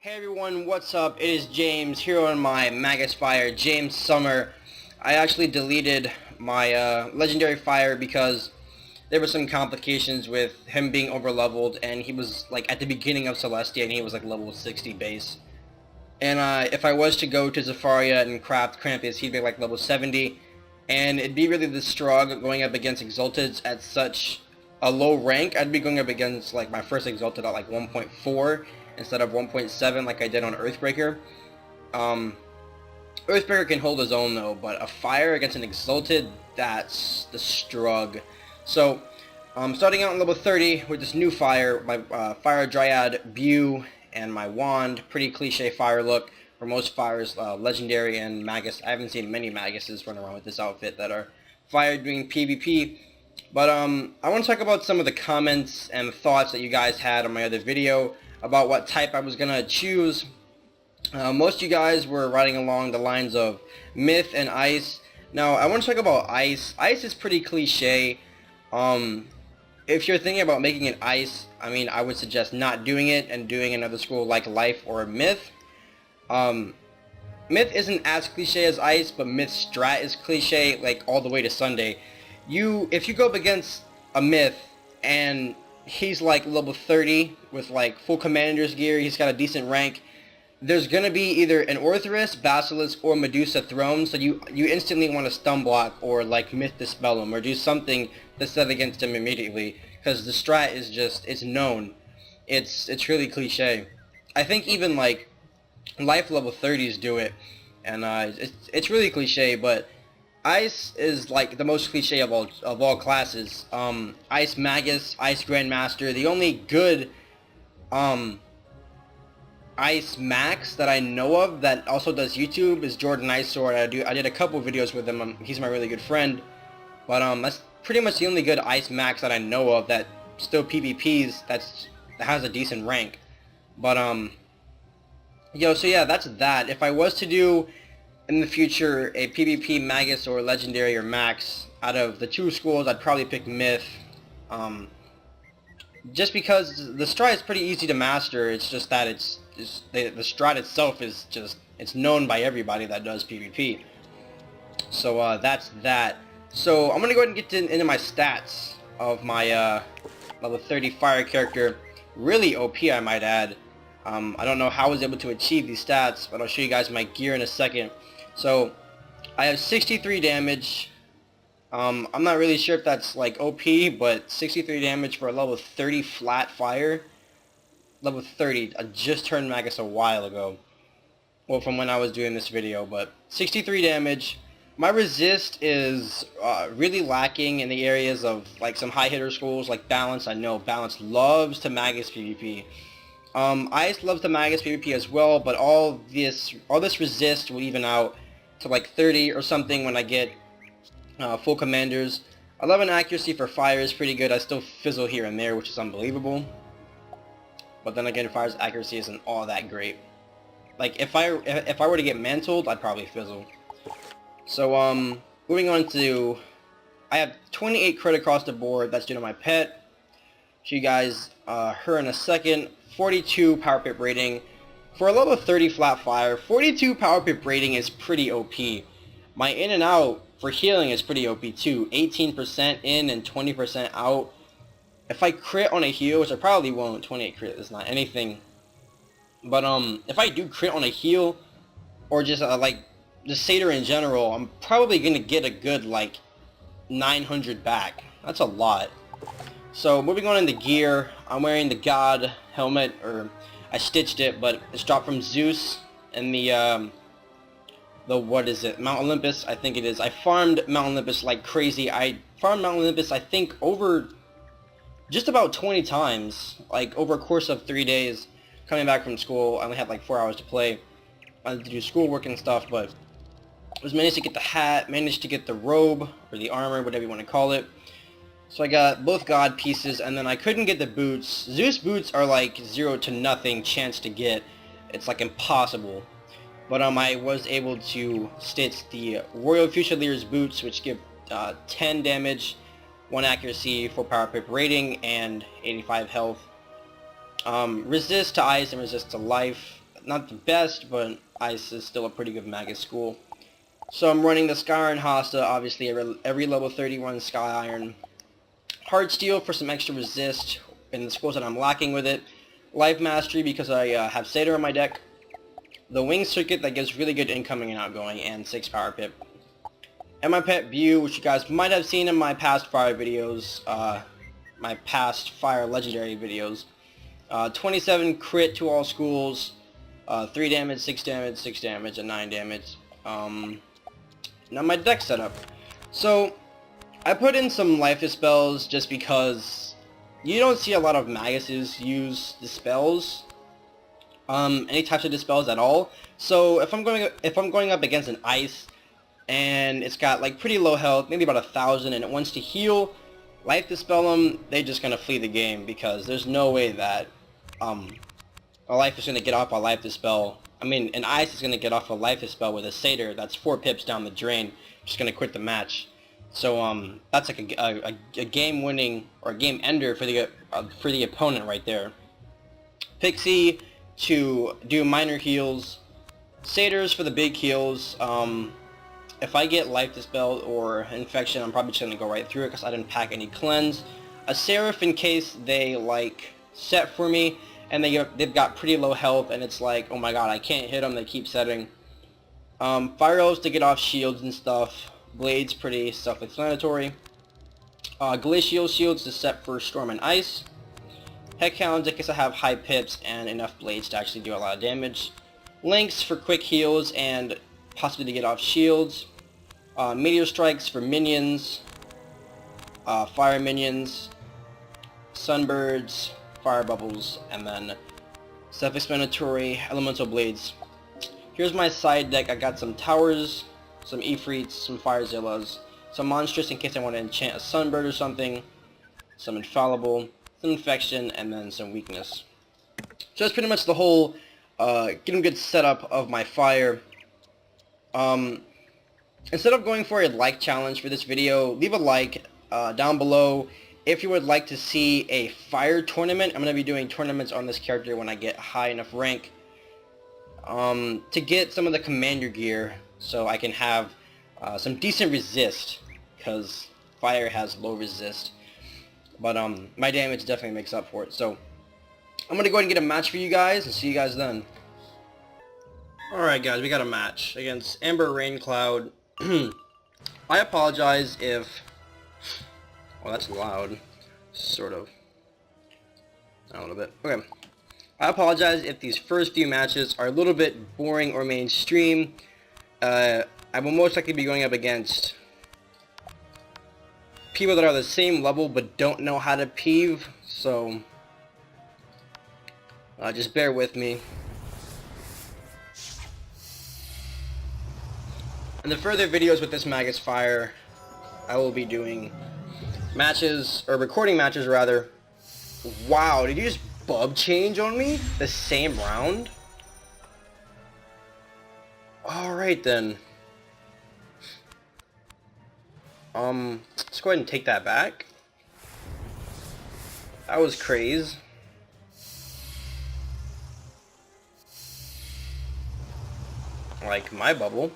Hey everyone, what's up? It is James here on my Magus Fire, James Summer. I actually deleted my legendary fire because there were some complications with him being overleveled, and he was like at the beginning of Celestia and he was like level 60 base. And if I was to go to Zafaria and craft Krampus, he'd be like level 70, and it'd be really the struggle going up against Exalteds at such a low rank. I'd be going up against like my first Exalted at like 1.4 instead of 1.7 like I did on Earthbreaker. Earthbreaker can hold his own though, but a fire against an Exalted, that's the struggle. So starting out on level 30 with this new fire, my Fire Dryad Bew and my wand. Pretty cliche fire look for most fires, legendary and magus. I haven't seen many maguses run around with this outfit that are fire doing PvP. But I want to talk about some of the comments and thoughts that you guys had on my other video about what type I was going to choose. Most of you guys were writing along the lines of Myth and Ice. Now, I want to talk about Ice. Ice is pretty cliche. If you're thinking about making it Ice, I mean, I would suggest not doing it and doing another school like Life or Myth. Myth isn't as cliche as Ice, but Myth strat is cliche, like all the way to Sunday. If you go up against a Myth and he's like level 30 with like full commander's gear, he's got a decent rank, there's gonna be either an Orthrus, Basilisk, or Medusa thrown, so you instantly want to stun block or like Myth Dispel him or do something to set against him immediately, because the strat is just, it's known. It's really cliche. I think even like Life level 30s do it, and it's really cliche, but Ice is like the most cliche of all classes. Ice Magus, Ice Grandmaster. The only good Ice Max that I know of that also does YouTube is Jordan Ice Sword. I did a couple videos with him. He's my really good friend, but that's pretty much the only good Ice Max that I know of that still PvPs that has a decent rank. But so yeah, that's that. If I was to do in the future a PvP Magus or Legendary or Max, out of the two schools, I'd probably pick Myth. Just because the strat is pretty easy to master. It's just that the strat itself is just, it's known by everybody that does PvP. So that's that. So I'm gonna go ahead and get into my stats of my level 30 fire character. Really OP, I might add. I don't know how I was able to achieve these stats, but I'll show you guys my gear in a second. So I have 63 damage. I'm not really sure if that's like OP, but 63 damage for a level 30 flat fire. Level 30, I just turned Magus a while ago. Well, from when I was doing this video, but 63 damage. My resist is really lacking in the areas of like some high hitter schools like Balance. I know Balance loves to Magus PvP. Ice loves to Magus PvP as well, but all this resist will even out to like 30 or something when I get full commanders. 11 accuracy for fire is pretty good. I still fizzle here and there, which is unbelievable. But then again, fire's accuracy isn't all that great. Like if I were to get mantled, I'd probably fizzle. So moving on to, I have 28 crit across the board. That's due to my pet. Show you guys her in a second. 42 power pip rating. For a level 30 flat fire, 42 power pip rating is pretty OP. My in and out for healing is pretty OP too. 18% in and 20% out. If I crit on a heal, which I probably won't, 28 crit is not anything. But if I do crit on a heal, or just like the Satyr in general, I'm probably gonna get a good like 900 back. That's a lot. So moving on into gear, I'm wearing the God helmet, or I stitched it, but it's dropped from Zeus and the what is it, Mount Olympus, I think it is. I farmed Mount Olympus like crazy. I farmed Mount Olympus, I think, over just about 20 times, like over a course of 3 days. Coming back from school, I only had like 4 hours to play. I had to do schoolwork and stuff, but I was managed to get the hat, managed to get the robe, or the armor, whatever you want to call it. So I got both God pieces, and then I couldn't get the boots. Zeus boots are like 0 to nothing chance to get. It's like impossible. But I was able to stitch the Royal Fusiliers boots, which give 10 damage, 1 accuracy, 4 power pip rating, and 85 health. Resist to ice and resist to life. not the best, but Ice is still a pretty good Magus school. So I'm running the Sky Iron Hosta, obviously every level 31 Sky Iron. Hard Steel for some extra resist in the schools that I'm lacking with it. Life Mastery because I have Satyr on my deck. The Wing Circuit that gives really good incoming and outgoing, and 6 Power Pip. And my pet View, which you guys might have seen in my past fire videos, my past fire legendary videos. 27 crit to all schools, 3 damage, 6 damage, 6 damage, and 9 damage. Now my deck setup. So, I put in some life dispels just because you don't see a lot of Maguses use dispels. Any types of dispels at all. So if I'm going up against an Ice and it's got like pretty low health, maybe about 1,000, and it wants to heal, life dispel them, they're just gonna flee the game because there's no way that a life is gonna get off a life dispel. I mean, an Ice is gonna get off a life dispel with a Satyr that's 4 pips down the drain, just gonna quit the match. So that's like a game winning or a game ender for the opponent right there. Pixie to do minor heals, Satyrs for the big heals. If I get life dispel or infection, I'm probably just gonna go right through it because I didn't pack any cleanse. A Seraph in case they like set for me and they've got pretty low health and it's like, oh my god, I can't hit them, they keep setting. Fire arrows to get off shields and stuff. Blades pretty self-explanatory. Glacial shields to set for storm and ice. Heckhounds in case I have high pips and enough blades to actually do a lot of damage. Lynx for quick heals and possibly to get off shields. Meteor strikes for minions. Fire minions. Sunbirds. Fire bubbles. And then self-explanatory elemental blades. Here's my side deck. I got some towers, some Ifrits, some Firezillas, some monstrous in case I want to enchant a Sunbird or something, some infallible, some infection, and then some weakness. So that's pretty much the whole getting good setup of my fire. Instead of going for a like challenge for this video, leave a like down below if you would like to see a fire tournament. I'm going to be doing tournaments on this character when I get high enough rank to get some of the commander gear so I can have some decent resist, because fire has low resist. But my damage definitely makes up for it. So I'm going to go ahead and get a match for you guys and see you guys then. Alright guys, we got a match against Amber Raincloud. I apologize if... well, that's loud. Sort of. A little bit. Okay. I apologize if these first few matches are a little bit boring or mainstream. I will most likely be going up against people that are the same level but don't know how to PvP, so just bear with me. In the further videos with this Magus Fire, I will be doing matches, or recording matches rather. Wow, did you just bub change on me? The same round? Alright then. Let's go ahead and take that back. That was crazy. Like my bubble.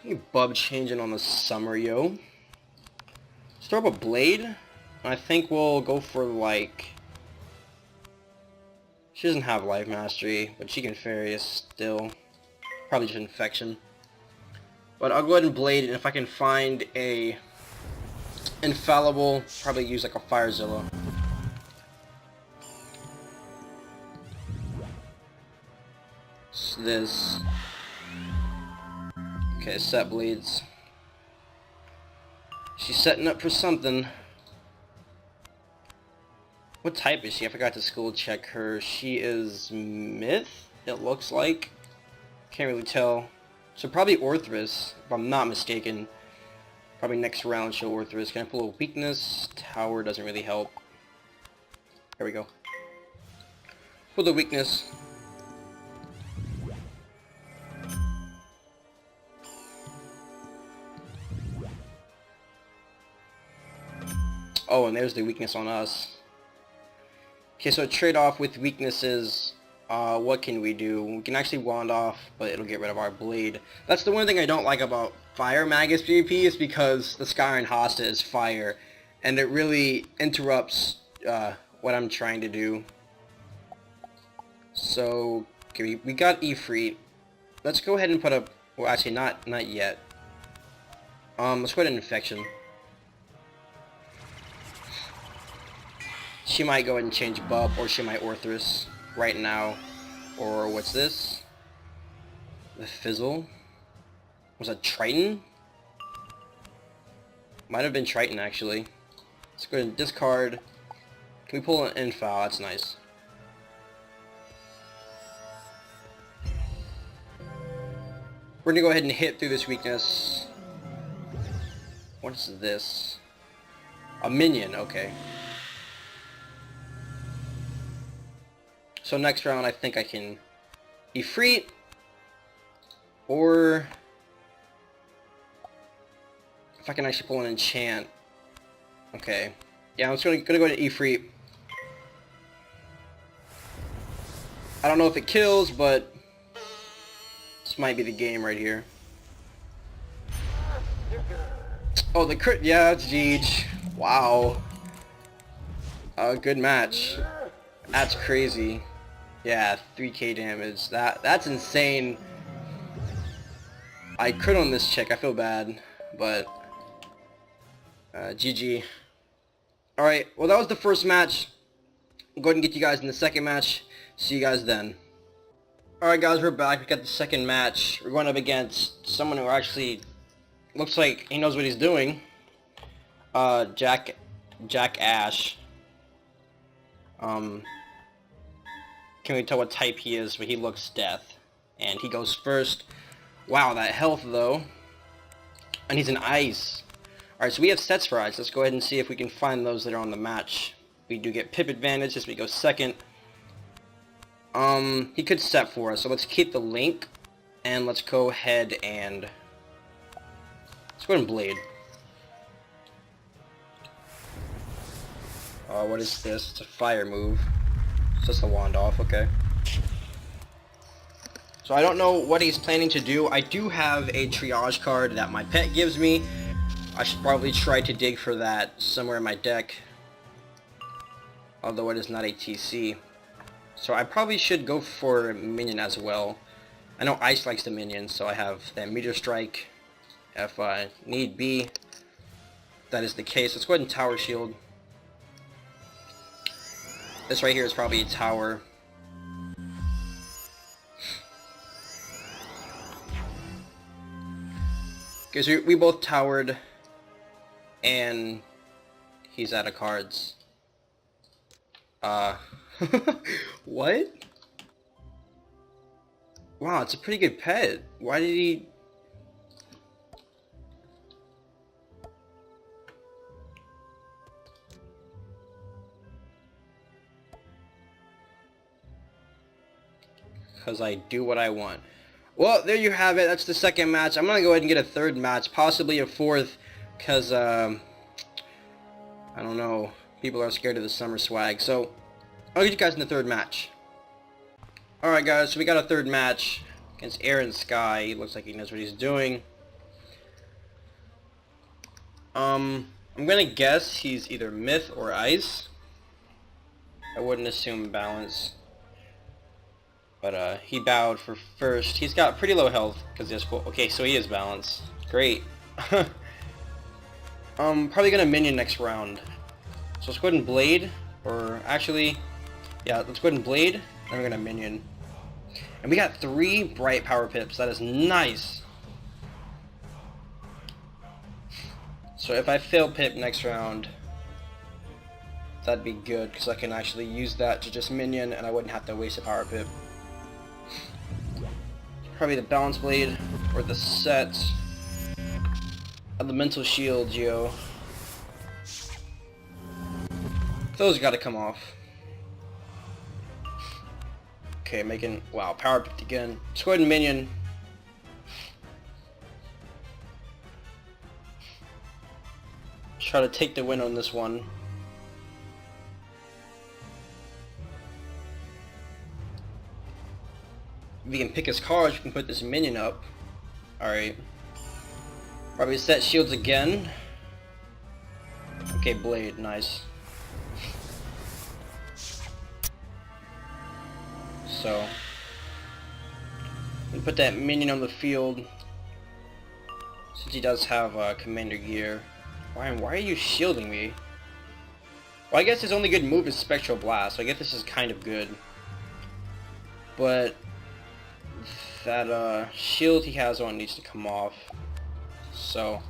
You bub changing on the summer, yo. Let's throw up a blade. I think we'll go for like... she doesn't have life mastery, but she can fairy us still. Probably just infection. But I'll go ahead and blade, and if I can find a infallible, probably use like a Firezilla. So this. Okay, set bleeds. She's setting up for something. What type is she? I forgot to school check her. She is Myth, it looks like. Can't really tell. So probably Orthrus, if I'm not mistaken. Probably next round she'll Orthrus. Can I pull a weakness? Tower doesn't really help. There we go. Pull the weakness. Oh, and there's the weakness on us. Okay, so trade off with weaknesses. What can we do? We can actually wand off, but it'll get rid of our blade. That's the one thing I don't like about Fire Magus PvP, is because the Skyrim Hosta is fire, and it really interrupts what I'm trying to do. So, okay, we got Ifrit. Let's go ahead and put up, well actually not yet. Let's go ahead and Infection. She might go ahead and change Bub, or she might Orthrus right now. Or what's this? The Fizzle? Was that Triton? Might have been Triton actually. Let's go ahead and discard. Can we pull an Infoul? That's nice. We're gonna go ahead and hit through this weakness. What is this? A minion, okay. So next round I think I can Ifrit, or if I can actually pull an enchant. Okay. Yeah, I'm just gonna go to Ifrit. I don't know if it kills, but this might be the game right here. Oh, the crit, yeah, it's Jeej. Wow. Good match. That's crazy. Yeah, 3k damage. That's insane. I crit on this chick, I feel bad, but GG. Alright, well that was the first match. I'll go ahead and get you guys in the second match. See you guys then. Alright guys, we're back. We got the second match. We're going up against someone who actually looks like he knows what he's doing. Jack Ash. Can we tell what type he is? But he looks death. And he goes first. Wow, that health though. And he's an ice. Alright, so we have sets for ice. Let's go ahead and see if we can find those that are on the match. We do get pip advantage as we go second. He could set for us, so let's keep the link. And let's go ahead and let's go ahead and blade. What is this? It's a fire move. It's just a wand off, okay. So I don't know what he's planning to do. I do have a triage card that my pet gives me. I should probably try to dig for that somewhere in my deck. Although it is not a TC. So I probably should go for a minion as well. I know Ice likes the minions, so I have that Meteor Strike if need be. That is the case. Let's go ahead and Tower Shield. This right here is probably a tower. Okay, so we both towered, and he's out of cards. What? Wow, it's a pretty good pet. Why did he... Because I do what I want. Well, there you have it. That's the second match. I'm going to go ahead and get a third match, possibly a fourth, because, I don't know. People are scared of the summer swag. So, I'll get you guys in the third match. Alright guys, so we got a third match against Aaron Sky. He looks like he knows what he's doing. I'm going to guess he's either Myth or Ice. I wouldn't assume Balance. But he bowed for first. He's got pretty low health because he has full... Okay, so he is Balance. Great. Probably gonna minion next round. So let's go ahead and blade, or actually, yeah, let's go ahead and blade, and we're gonna minion. And we got 3 bright power pips. That is nice. So if I fail pip next round, that'd be good because I can actually use that to just minion, and I wouldn't have to waste a power pip. Probably the balance blade or the set. Elemental shield, yo. Those gotta come off. Okay, making... Wow, power picked again. Let's go ahead and minion. Try to take the win on this one. we can pick his cards, we can put this minion up. Alright. Probably set shields again. Okay, blade, nice. So, we put that minion on the field. Since he does have commander gear. Why are you shielding me? Well, I guess his only good move is Spectral Blast, so I guess this is kind of good. But that shield he has on needs to come off. So,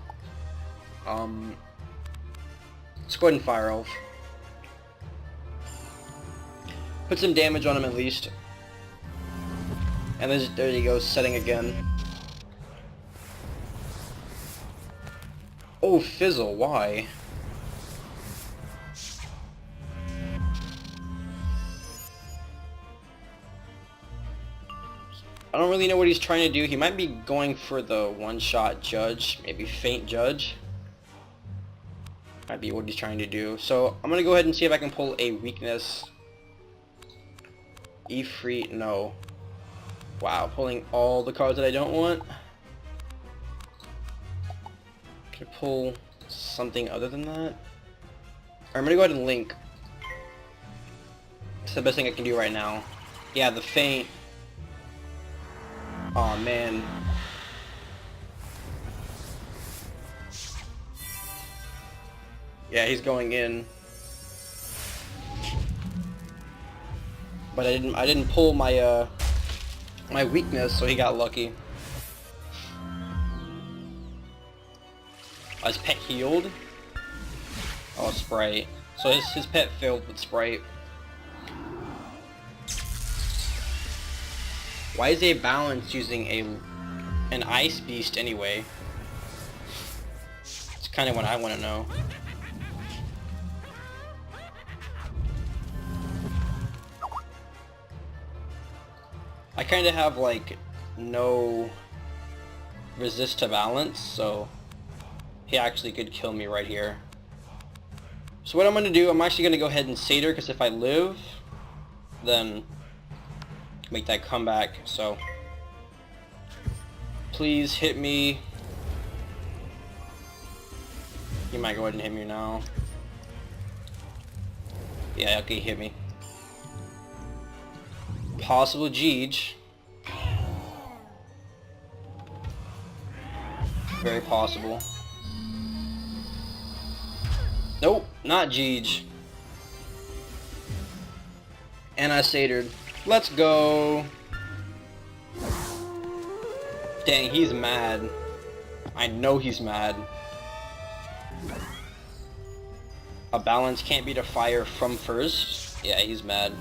let's go ahead and Fire Elf. Put some damage on him at least. And there you go, setting again. Oh, Fizzle, why? I don't really know what he's trying to do. He might be going for the one-shot Judge, maybe Faint Judge. Might be what he's trying to do. So I'm gonna go ahead and see if I can pull a weakness. Ifrit, no. Wow, pulling all the cards that I don't want. Can I pull something other than that? Alright, I'm gonna go ahead and Link. It's the best thing I can do right now. Yeah, the Faint. Aw, man. Yeah, he's going in. But I didn't pull my my weakness, so he got lucky. His pet healed? Oh, Sprite. So his pet failed with Sprite. Why is a balance using an Ice Beast anyway? It's kind of what I want to know. I kind of have like no resist to balance, so he actually could kill me right here. So what I'm going to do, I'm actually going to go ahead and Satyr, because if I live, then make that comeback. So please hit me. You might go ahead and hit me now. Yeah, okay, hit me. Possible Jeej. Very possible. Nope, not Jeej. And I Satyred. Let's go. Dang, he's mad. I know he's mad. A balance can't beat a fire from first. Yeah, he's mad.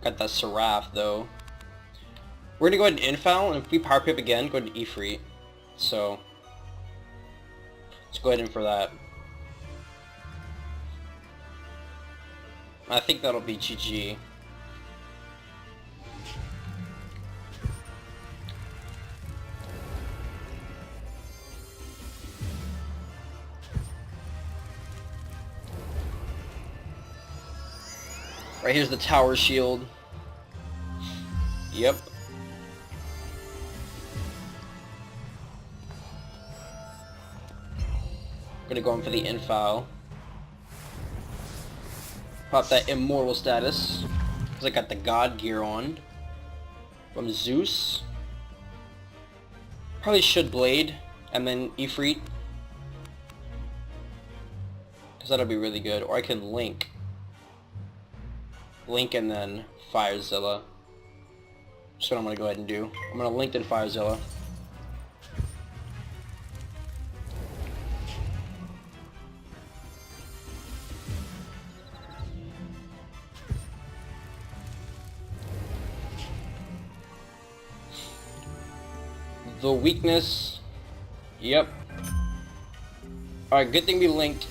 Got that Seraph though. We're gonna go ahead and Infoul, and if we power pip again, go to Ifrit. So let's go ahead and for that. I think that'll be GG. Right here's the tower shield. Yep. Gonna go in for the Infoul. Pop that immortal status, because I got the god gear on from Zeus. Probably should Blade and then Ifrit, because that'll be really good. Or I can Link and then Firezilla. That's what I'm gonna go ahead and do. I'm gonna Link then Firezilla. The weakness. Yep. Alright, good thing we linked.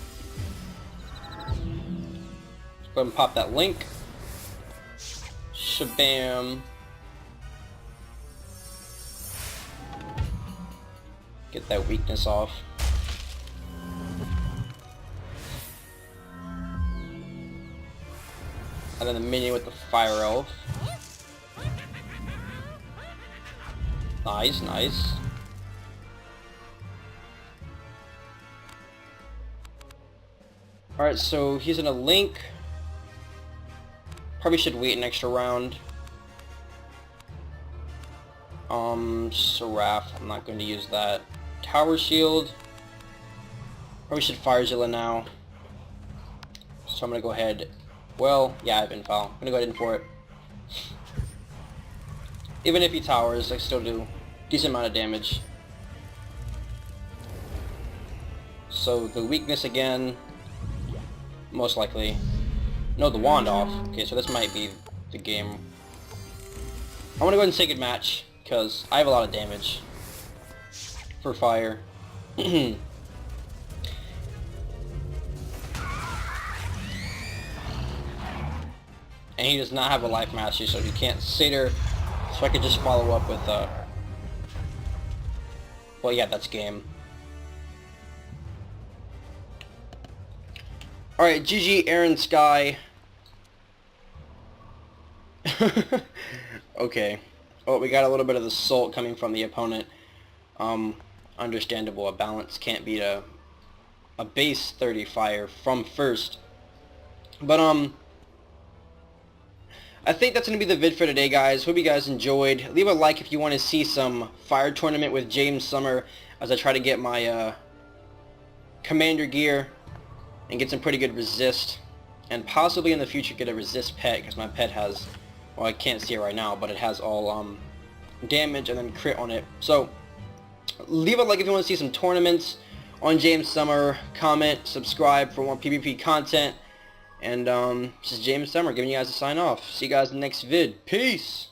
Let's go ahead and pop that link. Shabam. Get that weakness off. And then the minion with the fire elf. Nice, nice. Alright, so he's in a link. Probably should wait an extra round. Seraph, I'm not going to use that. Tower shield. Probably should fire Zilla now. So I'm going to go ahead. Well, yeah, I have info. I'm going to go ahead and for it. Even if he towers, I still do decent amount of damage. So the weakness again, most likely. No, the wand off. Okay, so this might be the game. I want to go ahead and say good match, because I have a lot of damage for fire. And he does not have a life mastery, so he can't Satyr. So I could just follow up with, well, yeah, that's game. Alright, GG Aaron Sky. Okay. Oh, we got a little bit of the salt coming from the opponent. Understandable. A balance can't beat a base 30 fire from first. But, I think that's going to be the vid for today, guys. Hope you guys enjoyed. Leave a like if you want to see some fire tournament with James Summer as I try to get my commander gear and get some pretty good resist. And possibly in the future get a resist pet, because my pet has, well, I can't see it right now, but it has all damage and then crit on it. So leave a like if you want to see some tournaments on James Summer. Comment, subscribe for more PvP content. And this is James Summer giving you guys a sign off. See you guys in the next vid. Peace!